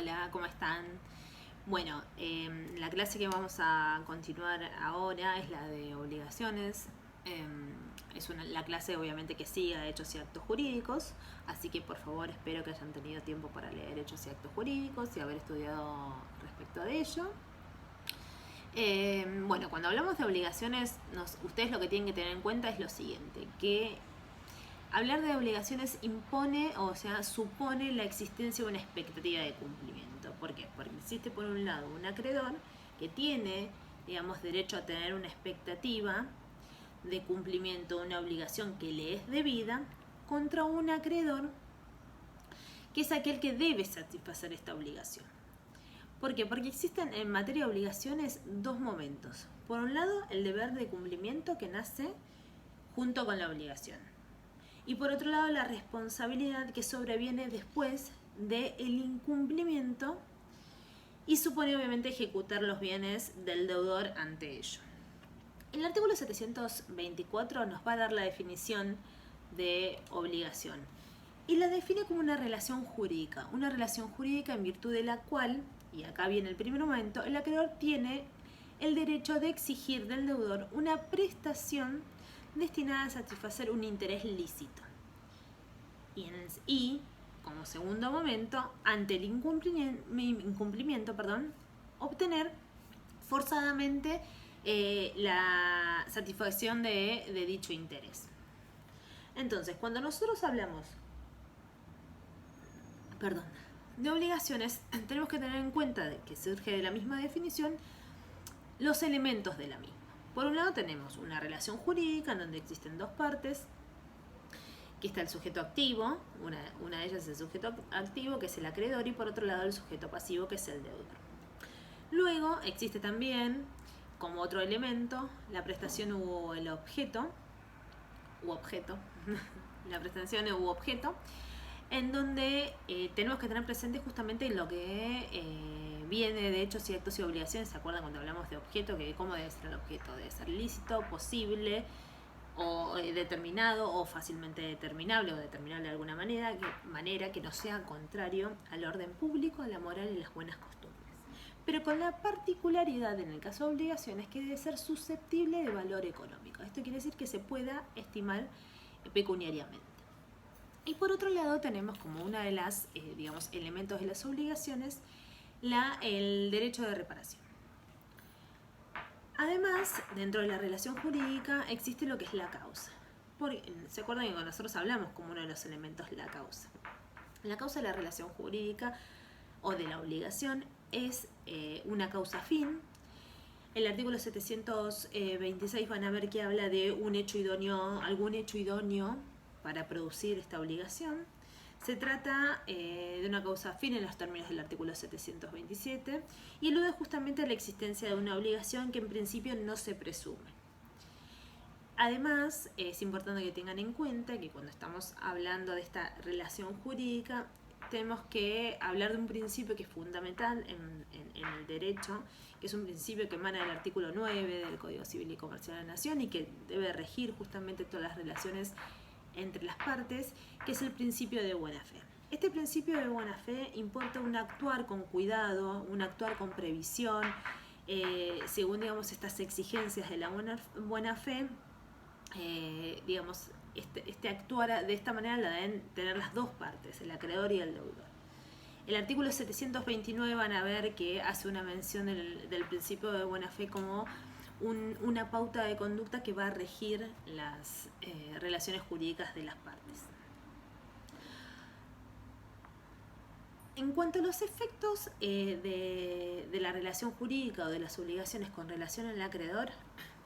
Hola, ¿cómo están? Bueno, la clase que vamos a continuar ahora es la de obligaciones. La clase obviamente que siga hechos y actos jurídicos, así que por favor espero que hayan tenido tiempo para leer hechos y actos jurídicos y haber estudiado respecto de ello. Bueno, cuando hablamos de obligaciones, ustedes lo que tienen que tener en cuenta es lo siguiente, que hablar de obligaciones impone, o sea, supone la existencia de una expectativa de cumplimiento. ¿Por qué? Porque existe por un lado un acreedor que tiene, digamos, derecho a tener una expectativa de cumplimiento de una obligación que le es debida contra un acreedor que es aquel que debe satisfacer esta obligación. ¿Por qué? Porque existen en materia de obligaciones dos momentos. Por un lado, el deber de cumplimiento que nace junto con la obligación. Y por otro lado, la responsabilidad que sobreviene después del incumplimiento y supone obviamente ejecutar los bienes del deudor ante ello. El artículo 724 nos va a dar la definición de obligación y la define como una relación jurídica en virtud de la cual, y acá viene el primer momento, el acreedor tiene el derecho de exigir del deudor una prestación destinada a satisfacer un interés lícito. Y como segundo momento, ante el incumplimiento, obtener forzadamente la satisfacción de dicho interés. Entonces, cuando nosotros hablamos de obligaciones, tenemos que tener en cuenta que surge de la misma definición los elementos de la misma. Por un lado tenemos una relación jurídica en donde existen dos partes, que está el sujeto activo, una de ellas es el sujeto activo, que es el acreedor, y por otro lado el sujeto pasivo, que es el deudor. Luego existe también, como otro elemento, la prestación u el objeto, la prestación u objeto, en donde tenemos que tener presente justamente lo que viene de hechos y actos y obligaciones. ¿Se acuerdan cuando hablamos de objeto? Que ¿cómo debe ser el objeto? Debe ser lícito, posible, o determinado, o fácilmente determinable, o determinable de alguna manera que no sea contrario al orden público, a la moral y las buenas costumbres. Pero con la particularidad en el caso de obligaciones que debe ser susceptible de valor económico. Esto quiere decir que se pueda estimar pecuniariamente. Y por otro lado tenemos como una de las, elementos de las obligaciones, el derecho de reparación. Además, dentro de la relación jurídica existe lo que es la causa. ¿Se acuerdan que cuando nosotros hablamos como uno de los elementos la causa? La causa de la relación jurídica o de la obligación es una causa fin. El artículo 726 van a ver que habla de algún hecho idóneo para producir esta obligación. Se trata de una causa fin en los términos del artículo 727 y luego justamente la existencia de una obligación que en principio no se presume. Además, es importante que tengan en cuenta que cuando estamos hablando de esta relación jurídica, tenemos que hablar de un principio que es fundamental en el derecho, que es un principio que emana del artículo 9 del Código Civil y Comercial de la Nación y que debe regir justamente todas las relaciones entre las partes, que es el principio de buena fe. Este principio de buena fe importa un actuar con cuidado, un actuar con previsión, según estas exigencias de la buena fe. Este actuar de esta manera la deben tener las dos partes, el acreedor y el deudor. El artículo 729 van a ver que hace una mención del principio de buena fe como una pauta de conducta que va a regir las relaciones jurídicas de las partes. En cuanto a los efectos de la relación jurídica o de las obligaciones con relación al acreedor,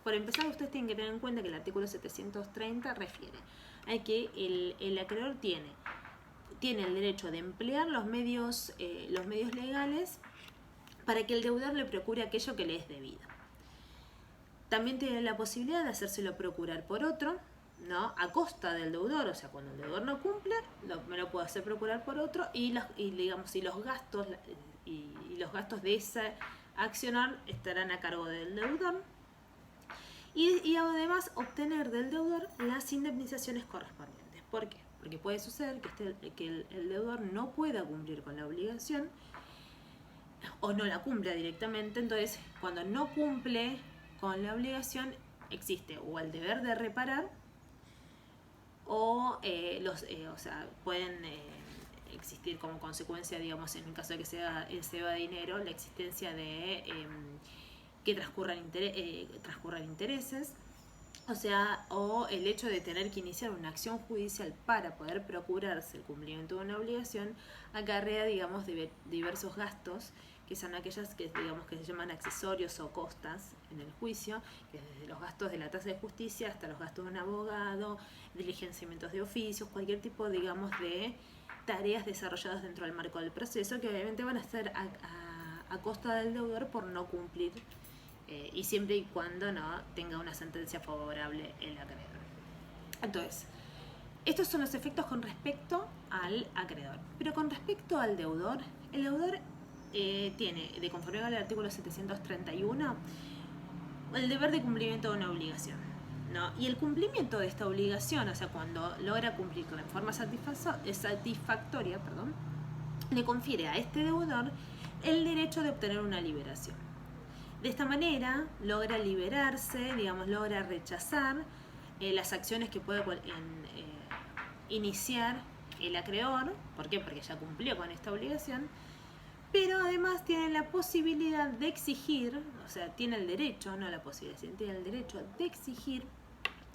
por empezar, ustedes tienen que tener en cuenta que el artículo 730 refiere a que el acreedor tiene el derecho de emplear los medios legales para que el deudor le procure aquello que le es debido. También tiene la posibilidad de hacérselo procurar por otro, ¿no? A costa del deudor, o sea, cuando el deudor no cumple, me lo puedo hacer procurar por otro y los gastos de ese accionar estarán a cargo del deudor. Y además obtener del deudor las indemnizaciones correspondientes. ¿Por qué? Porque puede suceder que el deudor no pueda cumplir con la obligación o no la cumple directamente. Entonces, cuando no cumple con la obligación, existe o el deber de reparar o o sea, pueden existir como consecuencia, digamos, en el caso de que se deba dinero, la existencia de que transcurran intereses. O sea, o el hecho de tener que iniciar una acción judicial para poder procurarse el cumplimiento de una obligación acarrea, digamos, diversos gastos, que son aquellas que, digamos, que se llaman accesorios o costas en el juicio, que es desde los gastos de la tasa de justicia hasta los gastos de un abogado, diligenciamientos de oficios, cualquier tipo, digamos, de tareas desarrolladas dentro del marco del proceso, que obviamente van a ser a costa del deudor por no cumplir, y siempre y cuando no tenga una sentencia favorable el acreedor. Entonces, estos son los efectos con respecto al acreedor. Pero con respecto al deudor, el deudor tiene, de conformidad al artículo 731, el deber de cumplimiento de una obligación, ¿no? Y el cumplimiento de esta obligación, o sea, cuando logra cumplirla en forma satisfactoria, le confiere a este deudor el derecho de obtener una liberación. De esta manera logra liberarse, digamos, logra rechazar las acciones que puede iniciar el acreedor. ¿Por qué? Porque ya cumplió con esta obligación. Pero además tiene la posibilidad de exigir, o sea, tiene el derecho, no la posibilidad, sino tiene el derecho de exigir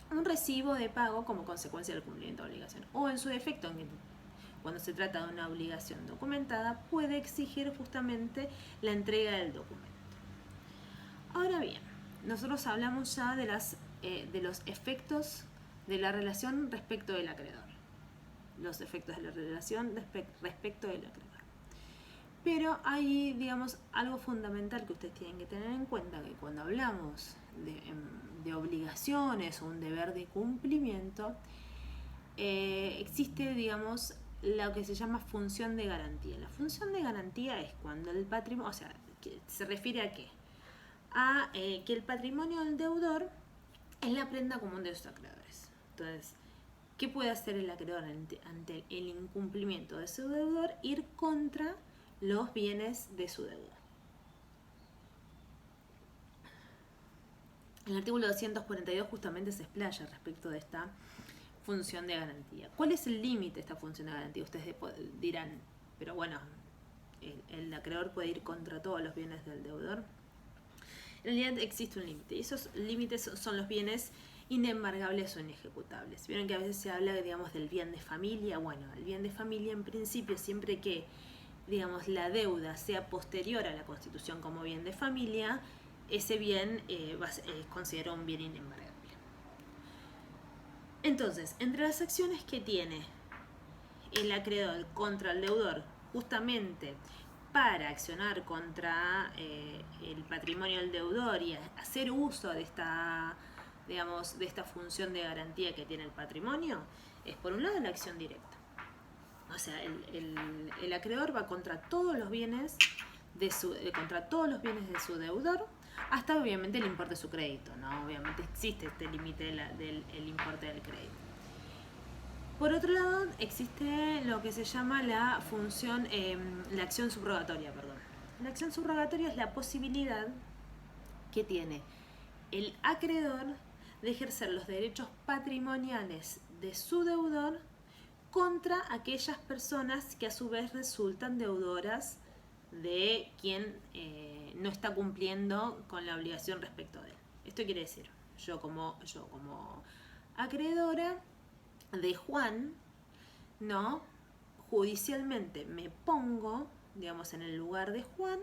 un recibo de pago como consecuencia del cumplimiento de la obligación. O en su defecto, cuando se trata de una obligación documentada, puede exigir justamente la entrega del documento. Ahora bien, nosotros hablamos ya de los efectos de la relación respecto del acreedor. Los efectos de la relación respecto del acreedor. Pero hay, digamos, algo fundamental que ustedes tienen que tener en cuenta, que cuando hablamos de obligaciones o un deber de cumplimiento, existe, digamos, lo que se llama función de garantía. La función de garantía es cuando el patrimonio, o sea, que se refiere a qué? A que el patrimonio del deudor es la prenda común de los acreedores. Entonces, ¿qué puede hacer el acreedor ante el incumplimiento de su deudor? Ir contra los bienes de su deudor. El artículo 242 justamente se explaya respecto de esta función de garantía. ¿Cuál es el límite de esta función de garantía? Ustedes dirán, pero bueno, el acreedor puede ir contra todos los bienes del deudor. En realidad existe un límite, y esos límites son los bienes inembargables o inejecutables. Vieron que a veces se habla, digamos, del bien de familia. Bueno, el bien de familia, en principio, siempre que, digamos, la deuda sea posterior a la constitución como bien de familia, ese bien es considerado un bien inembargable. Entonces, entre las acciones que tiene el acreedor contra el deudor, justamente para accionar contra el patrimonio del deudor y hacer uso de esta, digamos, de esta función de garantía que tiene el patrimonio, es por un lado la acción directa. O sea, el acreedor va contra todos los bienes de su deudor, hasta obviamente el importe de su crédito, ¿no? Obviamente existe este límite del importe del crédito. Por otro lado, existe lo que se llama la acción subrogatoria, La acción subrogatoria es la posibilidad que tiene el acreedor de ejercer los derechos patrimoniales de su deudor contra aquellas personas que a su vez resultan deudoras de quien no está cumpliendo con la obligación respecto de él. Esto quiere decir, yo como acreedora de Juan, ¿no? Judicialmente me pongo, digamos, en el lugar de Juan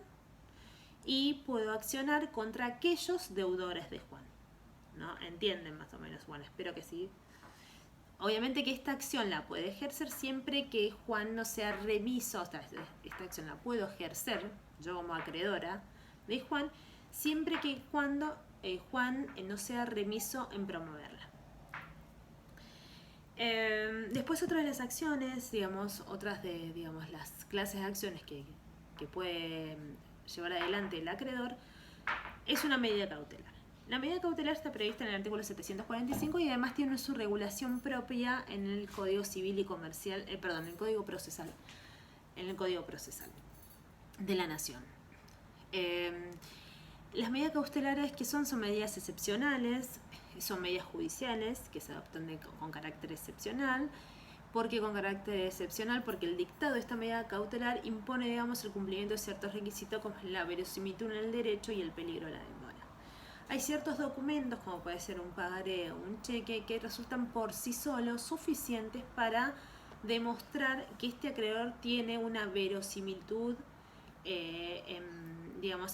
y puedo accionar contra aquellos deudores de Juan, ¿no? ¿Entienden más o menos? Bueno, espero que sí. Obviamente que esta acción la puede ejercer siempre que Juan no sea remiso, o sea, esta acción la puedo ejercer yo como acreedora de Juan, siempre que Juan no sea remiso en promoverla. Después otras de las acciones, digamos, otras de, digamos, las clases de acciones que puede llevar adelante el acreedor, es una medida cautelar. La medida cautelar está prevista en el artículo 745 y además tiene su regulación propia en el Código Civil y Comercial, en el Código Procesal de la Nación. Las medidas cautelares que son medidas excepcionales, son medidas judiciales que se adoptan con carácter excepcional. ¿Por qué con carácter excepcional? Porque el dictado de esta medida cautelar impone, digamos, el cumplimiento de ciertos requisitos como la verosimilitud en el derecho y el peligro de la demora. Hay ciertos documentos, como puede ser un pagaré o un cheque, que resultan por sí solos suficientes para demostrar que este acreedor tiene una verosimilitud en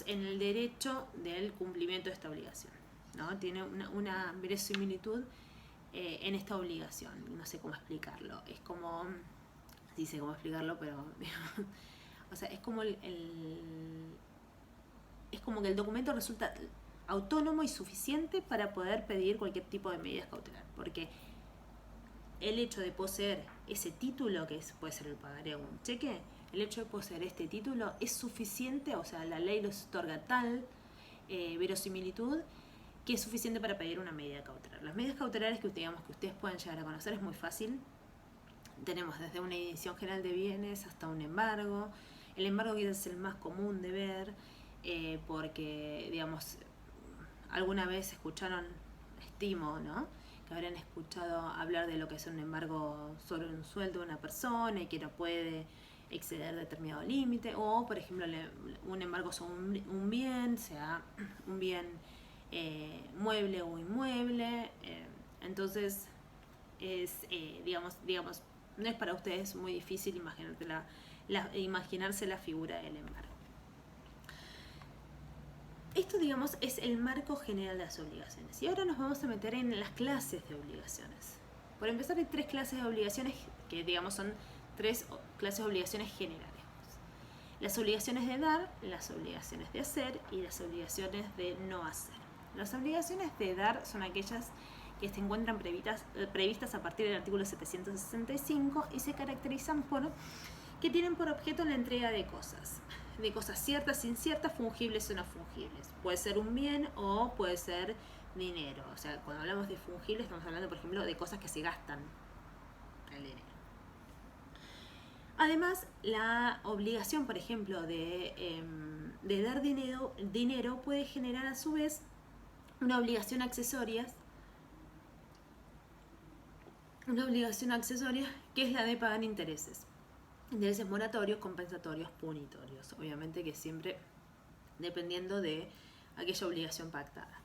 el derecho del cumplimiento de esta obligación, ¿no? Tiene una verosimilitud en esta obligación. No sé cómo explicarlo. Es como... Sí sé cómo explicarlo, pero... o sea, es como es como que el documento resulta autónomo y suficiente para poder pedir cualquier tipo de medidas cautelar. Porque el hecho de poseer ese título, que puede ser el pagaré o un cheque, el hecho de poseer este título es suficiente, o sea, la ley los otorga tal verosimilitud que es suficiente para pedir una medida cautelar. Las medidas cautelares que ustedes pueden llegar a conocer es muy fácil. Tenemos desde una inhibición general de bienes hasta un embargo. El embargo quizás es el más común de ver, porque, digamos, alguna vez escucharon, estimo, ¿no?, que habrán escuchado hablar de lo que es un embargo sobre un sueldo de una persona y que no puede exceder determinado límite, o por ejemplo un embargo sobre un bien, sea un bien mueble o inmueble. Entonces es digamos no es para ustedes muy difícil imaginarse la figura del embargo. Esto, digamos, es el marco general de las obligaciones. Y ahora nos vamos a meter en las clases de obligaciones. Por empezar, hay 3 clases de obligaciones que, digamos, son 3 clases de obligaciones generales. Las obligaciones de dar, las obligaciones de hacer y las obligaciones de no hacer. Las obligaciones de dar son aquellas que se encuentran previstas a partir del artículo 765 y se caracterizan por que tienen por objeto la entrega de cosas ciertas, inciertas, fungibles o no fungibles. Puede ser un bien o puede ser dinero. O sea, cuando hablamos de fungibles estamos hablando, por ejemplo, de cosas que se gastan el dinero. Además, la obligación, por ejemplo, de dar dinero puede generar a su vez una obligación accesoria que es la de pagar intereses moratorios, compensatorios, punitorios. Obviamente que siempre dependiendo de aquella obligación pactada.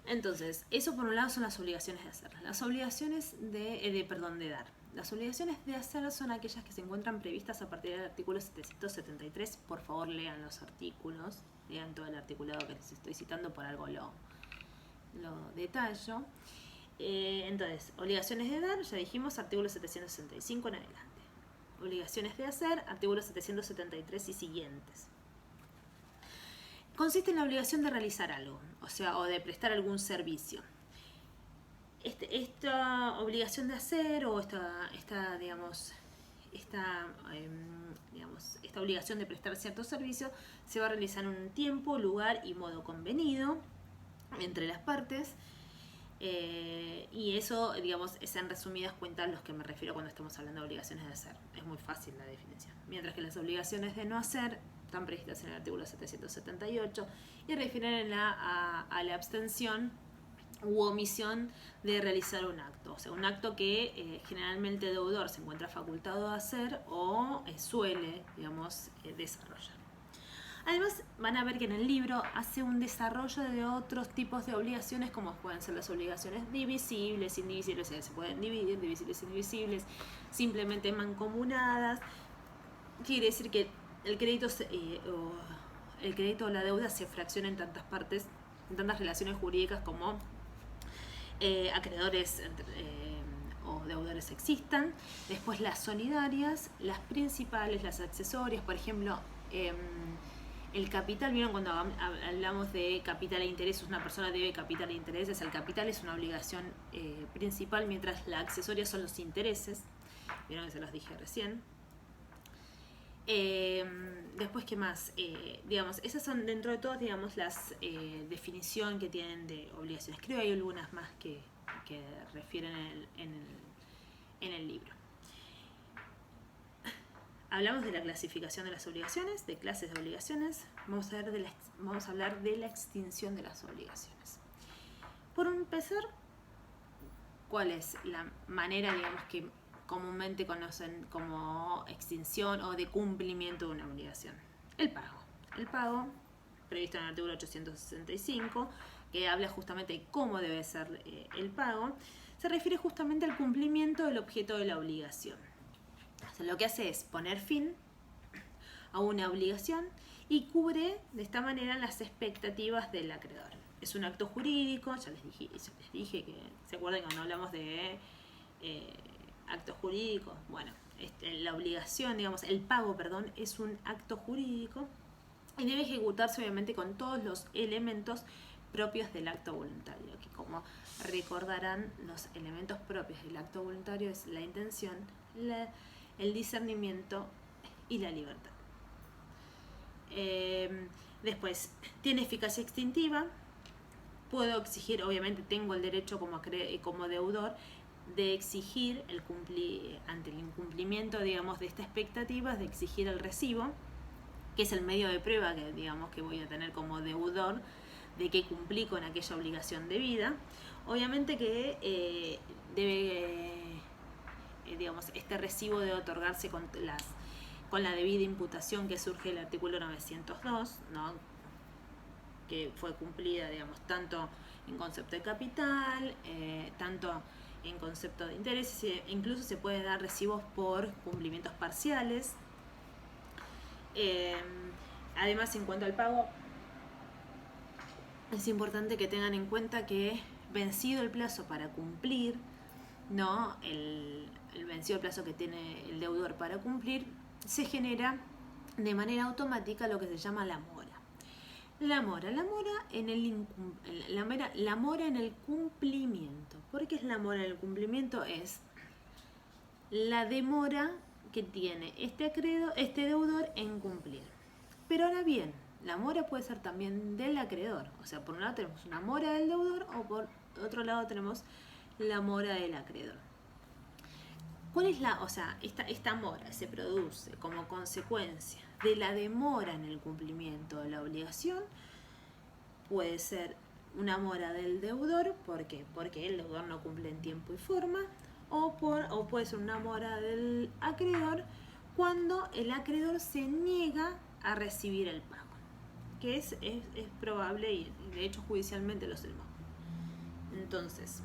Entonces, eso por un lado son las obligaciones de hacer. Las obligaciones de dar. Las obligaciones de hacer son aquellas que se encuentran previstas a partir del artículo 773. Por favor, lean los artículos, lean todo el articulado que les estoy citando, por algo lo detallo. Entonces, obligaciones de dar, ya dijimos, artículo 765 en adelante. Obligaciones de hacer, artículos 773 y siguientes. Consiste en la obligación de realizar algo, o de prestar algún servicio. Esta obligación de hacer o esta obligación de prestar cierto servicio se va a realizar en un tiempo, lugar y modo convenido entre las partes. Y eso, digamos, es en resumidas cuentas los que me refiero cuando estamos hablando de obligaciones de hacer. Es muy fácil la definición. Mientras que las obligaciones de no hacer están previstas en el artículo 778 y refieren a la abstención u omisión de realizar un acto. O sea, un acto que generalmente el deudor se encuentra facultado a hacer o suele, digamos, desarrollar. Además, van a ver que en el libro hace un desarrollo de otros tipos de obligaciones, como pueden ser las obligaciones divisibles, indivisibles, o sea, se pueden dividir, divisibles, indivisibles, simplemente mancomunadas. Quiere decir que el crédito o la deuda se fracciona en tantas partes, en tantas relaciones jurídicas como acreedores o deudores existan. Después las solidarias, las principales, las accesorias, por ejemplo, el capital. ¿Vieron cuando hablamos de capital e intereses? Una persona debe capital e intereses. El capital es una obligación principal, mientras la accesoria son los intereses. Vieron que se los dije recién. Después, ¿qué más? Digamos, esas son dentro de todo, digamos, las definición que tienen de obligaciones. Creo que hay algunas más que refieren en el libro. hablamos de la clasificación de las obligaciones, de clases de obligaciones. Vamos a hablar de la extinción de las obligaciones. Por empezar, ¿cuál es la manera, digamos, que comúnmente conocen como extinción o de cumplimiento de una obligación? El pago. El pago, previsto en el artículo 865, que habla justamente de cómo debe ser el pago, se refiere justamente al cumplimiento del objeto de la obligación. O sea, lo que hace es poner fin a una obligación y cubre de esta manera las expectativas del acreedor. Es un acto jurídico, ya les dije que se acuerdan cuando hablamos de actos jurídicos. Bueno, la obligación, digamos, el pago, perdón, es un acto jurídico y debe ejecutarse obviamente con todos los elementos propios del acto voluntario, que como recordarán, los elementos propios del acto voluntario es la intención, el discernimiento y la libertad. Después, tiene eficacia extintiva. Puedo exigir, obviamente tengo el derecho como deudor de exigir ante el incumplimiento, digamos, de esta expectativa, de exigir el recibo, que es el medio de prueba que, digamos, que voy a tener como deudor de que cumplí con aquella obligación debida. Obviamente que digamos, este recibo debe otorgarse con la debida imputación que surge del artículo 902, ¿no? Que fue cumplida, digamos, tanto en concepto de capital, tanto en concepto de intereses, incluso se puede dar recibos por cumplimientos parciales. Además, en cuanto al pago, es importante que tengan en cuenta que vencido el plazo para cumplir, ¿no? el vencido el plazo que tiene el deudor para cumplir, se genera de manera automática lo que se llama la mora. La mora en el cumplimiento. ¿Por qué es la mora en el cumplimiento? Es la demora que tiene este deudor en cumplir. Pero ahora bien, la mora puede ser también del acreedor. O sea, por un lado tenemos una mora del deudor o por otro lado tenemos la mora del acreedor. ¿Cuál es esta mora se produce como consecuencia de la demora en el cumplimiento de la obligación? Puede ser una mora del deudor, ¿por qué? Porque el deudor no cumple en tiempo y forma, o puede ser una mora del acreedor cuando el acreedor se niega a recibir el pago, que es probable y de hecho judicialmente lo sabemos. Entonces,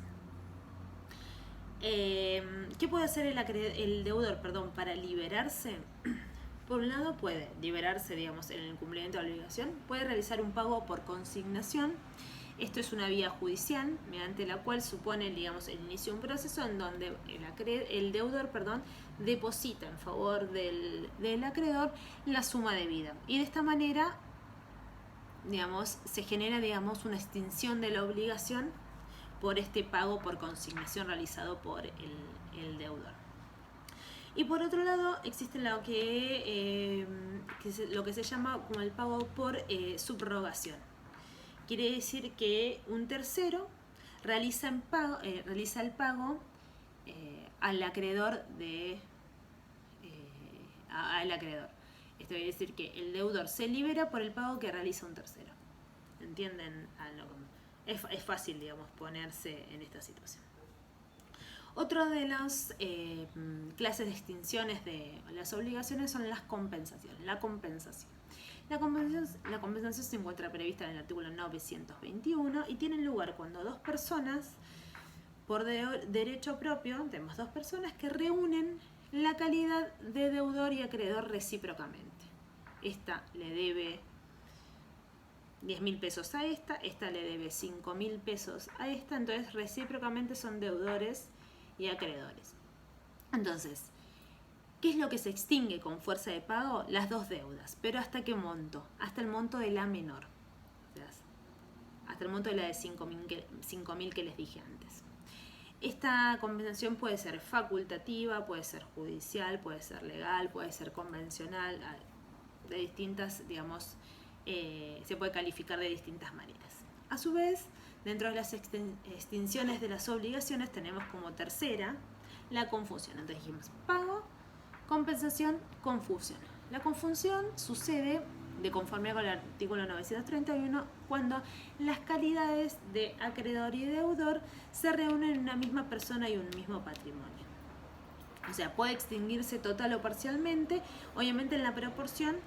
¿qué puede hacer el deudor, para liberarse? Por un lado puede liberarse, digamos, en el cumplimiento de la obligación, puede realizar un pago por consignación. Esto es una vía judicial mediante la cual supone, digamos, el inicio de un proceso en donde el deudor, deposita en favor del acreedor la suma debida. Y de esta manera, digamos, se genera, digamos, una extinción de la obligación por este pago por consignación realizado por el deudor. Y por otro lado existe lo que se llama como el pago por subrogación. Quiere decir que un tercero realiza el pago al acreedor al acreedor. Esto quiere decir que el deudor se libera por el pago que realiza un tercero. ¿Entienden? Es fácil, digamos, ponerse en esta situación. Otra de las clases de extinciones de las obligaciones son las compensaciones. La compensación se encuentra prevista en el artículo 921 y tiene lugar cuando dos personas, por derecho propio, tenemos dos personas que reúnen la calidad de deudor y acreedor recíprocamente. Esta le debe 10.000 pesos a esta le debe 5.000 pesos a esta, entonces recíprocamente son deudores y acreedores. Entonces, ¿qué es lo que se extingue con fuerza de pago? Las dos deudas. ¿Pero hasta qué monto? Hasta el monto de la menor. O sea, hasta el monto de la de 5.000 que les dije antes. Esta compensación puede ser facultativa, puede ser judicial, puede ser legal, puede ser convencional, de distintas, digamos, se puede calificar de distintas maneras. A su vez, dentro de las extinciones de las obligaciones tenemos como tercera la confusión. Entonces dijimos pago, Compensación, confusión. La confusión sucede de conformidad con el artículo 931 cuando las calidades de acreedor y deudor se reúnen en una misma persona y un mismo patrimonio. O sea, puede extinguirse total o parcialmente, obviamente en la proporción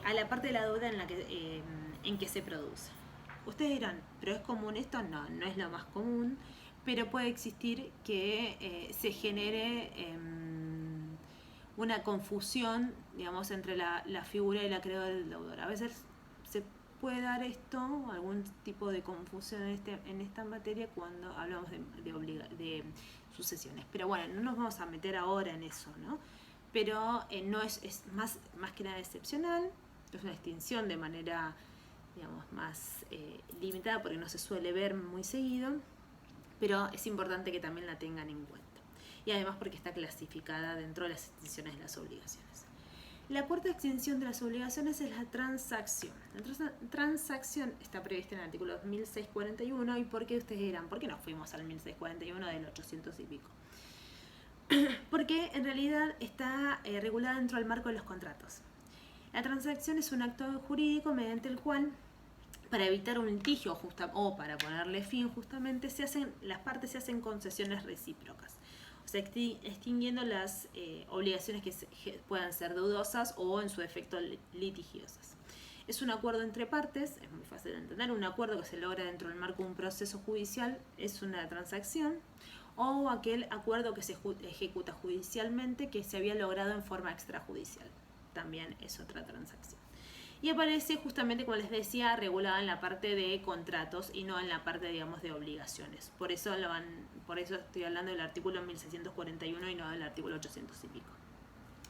a la parte de la deuda en que se produce. Ustedes dirán, ¿pero es común esto? No, no es lo más común, pero puede existir que se genere una confusión, digamos, entre la figura del acreedor y el deudor. A veces se puede dar esto, algún tipo de confusión en esta materia cuando hablamos de sucesiones. Pero bueno, no nos vamos a meter ahora en eso, ¿no? Pero no es más que nada excepcional, es una extinción de manera, digamos, más limitada porque no se suele ver muy seguido, pero es importante que también la tengan en cuenta. Y además porque está clasificada dentro de las extinciones de las obligaciones. La cuarta extinción de las obligaciones es la transacción. La transacción está prevista en el artículo 1641. ¿Y por qué ustedes dirán? ¿Por qué no fuimos al 1641 del 800 y pico? Porque en realidad está regulada dentro del marco de los contratos. La transacción es un acto jurídico mediante el cual, para evitar un litigio o para ponerle fin justamente, las partes se hacen concesiones recíprocas. O sea, extinguiendo las obligaciones que puedan ser deudosas o en su defecto litigiosas. Es un acuerdo entre partes, es muy fácil de entender, un acuerdo que se logra dentro del marco de un proceso judicial es una transacción, o aquel acuerdo que se ejecuta judicialmente que se había logrado en forma extrajudicial, también es otra transacción. Y aparece justamente, como les decía, regulada en la parte de contratos y no en la parte, digamos, de obligaciones. Por eso estoy hablando del artículo 1641 y no del artículo 800 y pico,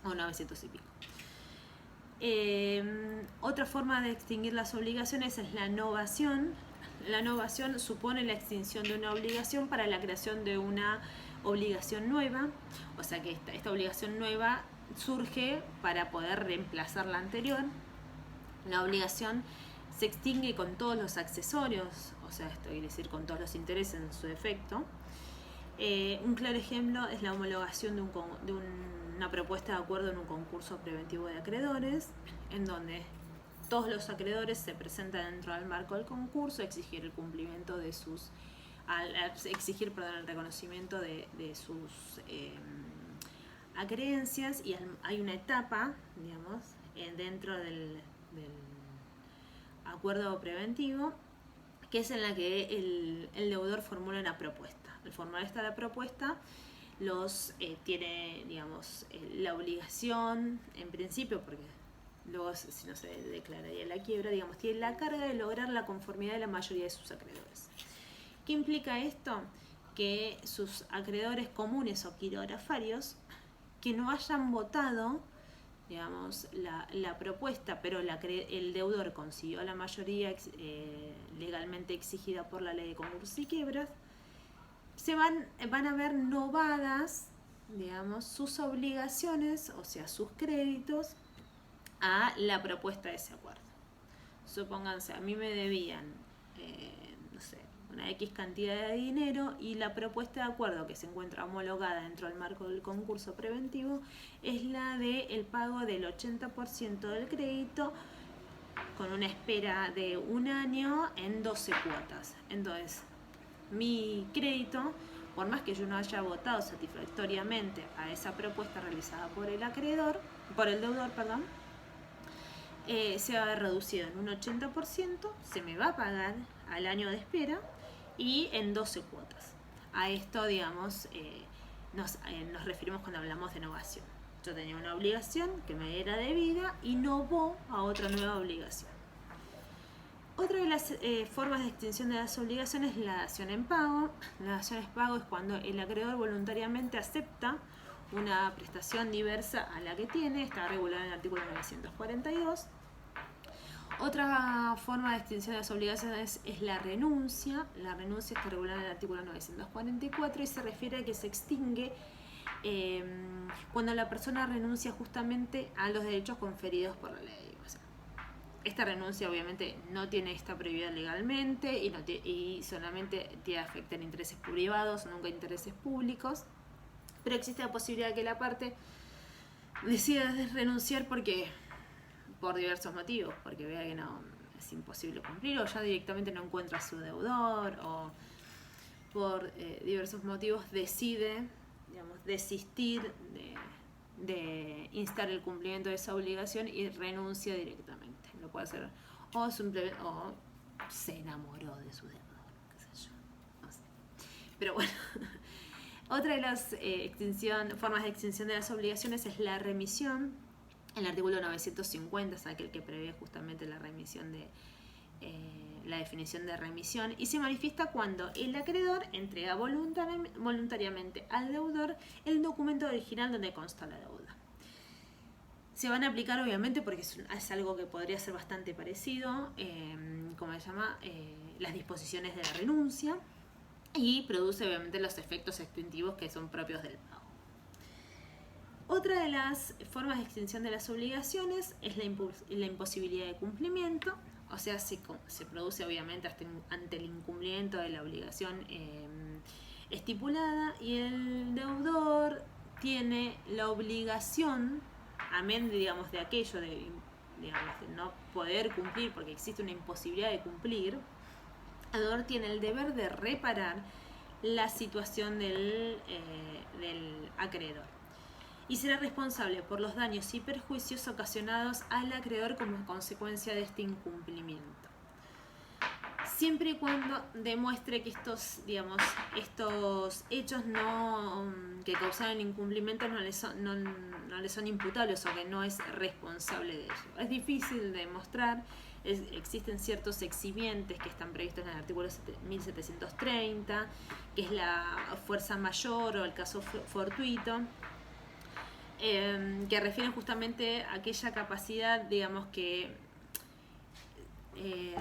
o 900 y pico. Otra forma de extinguir las obligaciones es la novación. La novación supone la extinción de una obligación para la creación de una obligación nueva. O sea que esta obligación nueva surge para poder reemplazar la anterior. La obligación se extingue con todos los accesorios, o sea, esto quiere decir con todos los intereses en su defecto. Un claro ejemplo es la homologación de una propuesta de acuerdo en un concurso preventivo de acreedores, en donde todos los acreedores se presentan dentro del marco del concurso a exigir el cumplimiento de sus, el reconocimiento de sus acreencias, y hay una etapa, digamos, dentro del acuerdo preventivo, que es en la que el deudor formula una propuesta. Al formular la propuesta, tiene, digamos, la obligación, en principio, porque luego si no se declararía la quiebra, digamos, tiene la carga de lograr la conformidad de la mayoría de sus acreedores. ¿Qué implica esto? Que sus acreedores comunes o quirografarios que no hayan votado, digamos, la propuesta, pero el deudor consiguió la mayoría legalmente exigida por la ley de concursos y quiebras, van a ver novadas, digamos, sus obligaciones, o sea, sus créditos, a la propuesta de ese acuerdo. Supónganse, a mí me debían, no sé, una X cantidad de dinero, y la propuesta de acuerdo que se encuentra homologada dentro del marco del concurso preventivo es la del pago del 80% del crédito con una espera de 1 año en 12 cuotas. Entonces, mi crédito, por más que yo no haya votado satisfactoriamente a esa propuesta realizada por el deudor, se va a ver reducido en un 80%, se me va a pagar al año de espera y en 12 cuotas. A esto, digamos, nos referimos cuando hablamos de novación. Yo tenía una obligación que me era debida y novó a otra nueva obligación. Otra de las formas de extinción de las obligaciones es la dación en pago. La dación en pago es cuando el acreedor voluntariamente acepta una prestación diversa a la que tiene, está regulada en el artículo 942. Otra forma de extinción de las obligaciones es la renuncia. La renuncia está regulada en el artículo 944 y se refiere a que se extingue cuando la persona renuncia justamente a los derechos conferidos por la ley. O sea, esta renuncia obviamente no tiene esta prioridad legalmente y solamente tiene afectar intereses privados, nunca intereses públicos, pero existe la posibilidad de que la parte decide renunciar por diversos motivos, porque vea que no es imposible cumplir, o ya directamente no encuentra a su deudor, o por diversos motivos decide, digamos, desistir de instar el cumplimiento de esa obligación y renuncia directamente. Lo puede hacer o se enamoró de su deudor, qué sé yo, no sé. Pero bueno, otra de las formas de extinción de las obligaciones es la remisión. El artículo 950 es aquel que prevé justamente la remisión de la definición de remisión, y se manifiesta cuando el acreedor entrega voluntariamente al deudor el documento original donde consta la deuda. Se van a aplicar obviamente porque es algo que podría ser bastante parecido, como se llama, las disposiciones de la renuncia, y produce obviamente los efectos extintivos que son propios del pago. Otra de las formas de extinción de las obligaciones es la imposibilidad de cumplimiento, o sea, se produce obviamente ante el incumplimiento de la obligación estipulada, y el deudor tiene la obligación, amén, digamos, de aquello de no poder cumplir porque existe una imposibilidad de cumplir, el deudor tiene el deber de reparar la situación del acreedor y será responsable por los daños y perjuicios ocasionados al acreedor como consecuencia de este incumplimiento, siempre y cuando demuestre que estos hechos que causaron incumplimiento no le son imputables, o que no es responsable de ello. Es difícil de demostrar. Existen ciertos eximientes que están previstos en el artículo 1730, que es la fuerza mayor o el caso fortuito, que refieren justamente a aquella capacidad, digamos, que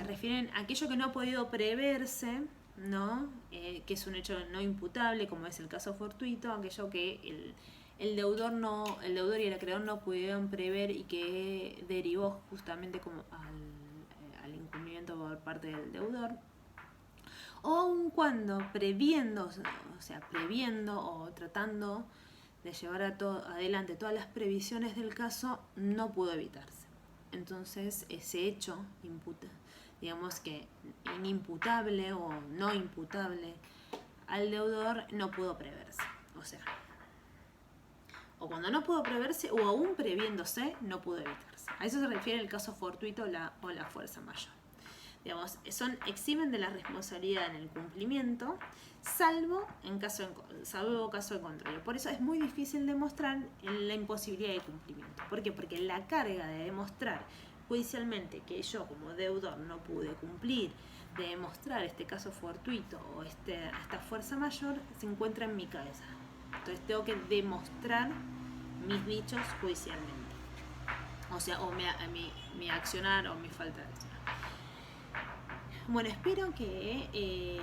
refieren a aquello que no ha podido preverse, ¿no? Que es un hecho no imputable, como es el caso fortuito, aquello que el deudor y el acreedor no pudieron prever y que derivó justamente como al incumplimiento por parte del deudor. O aun cuando previendo o tratando de llevar adelante todas las previsiones del caso, no pudo evitarse. Entonces ese hecho digamos que inimputable o no imputable al deudor no pudo preverse. O cuando no pudo preverse, o aún previéndose, no pudo evitarse. A eso se refiere el caso fortuito o la fuerza mayor. Digamos, eximen de la responsabilidad en el cumplimiento, salvo caso de contrario. Por eso es muy difícil demostrar la imposibilidad de cumplimiento. ¿Por qué? Porque la carga de demostrar judicialmente que yo como deudor no pude cumplir, de demostrar este caso fortuito o esta fuerza mayor, se encuentra en mi cabeza. Entonces tengo que demostrar mis dichos judicialmente. O sea, mi accionar o mi falta de accionar. Bueno, espero que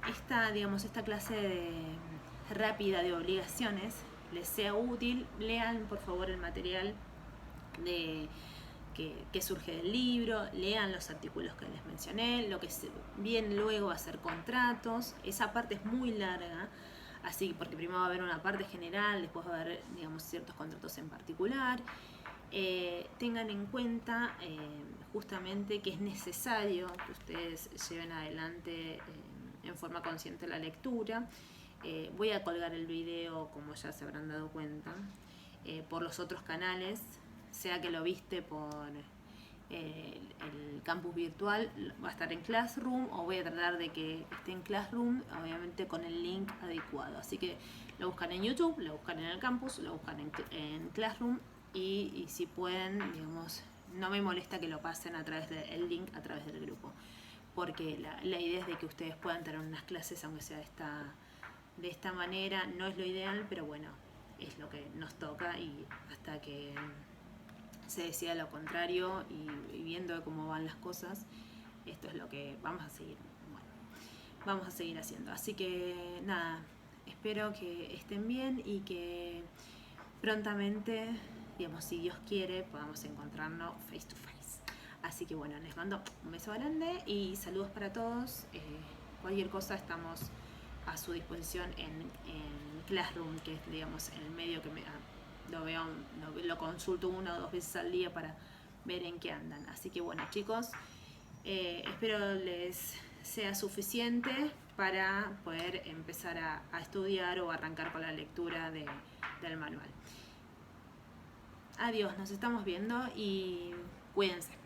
esta clase rápida de obligaciones les sea útil. Lean por favor el material que surge del libro, lean los artículos que les mencioné, lo que viene luego a hacer contratos. Esa parte es muy larga, así porque primero va a haber una parte general, después va a haber, digamos, ciertos contratos en particular. Tengan en cuenta justamente que es necesario que ustedes lleven adelante en forma consciente la lectura. Voy a colgar el video, como ya se habrán dado cuenta, por los otros canales, sea que lo viste por el campus virtual, va a estar en Classroom, o voy a tratar de que esté en Classroom, obviamente con el link adecuado. Así que lo buscan en YouTube, lo buscan en el campus, lo buscan en Classroom, y si pueden, digamos, no me molesta que lo pasen a través del link, a través del grupo, porque la idea es de que ustedes puedan tener unas clases, aunque sea de esta manera. No es lo ideal, pero bueno, es lo que nos toca, y hasta que se decida lo contrario y viendo cómo van las cosas, esto es lo que vamos a seguir haciendo. Así que nada, espero que estén bien y que prontamente, digamos, si Dios quiere, podamos encontrarnos face to face. Así que bueno, les mando un beso grande y saludos para todos. Cualquier cosa estamos a su disposición en Classroom, que es, digamos, el medio que lo consulto 1 o 2 veces al día para ver en qué andan. Así que bueno, chicos, espero les sea suficiente para poder empezar a estudiar o arrancar con la lectura del manual. Adiós, nos estamos viendo y cuídense.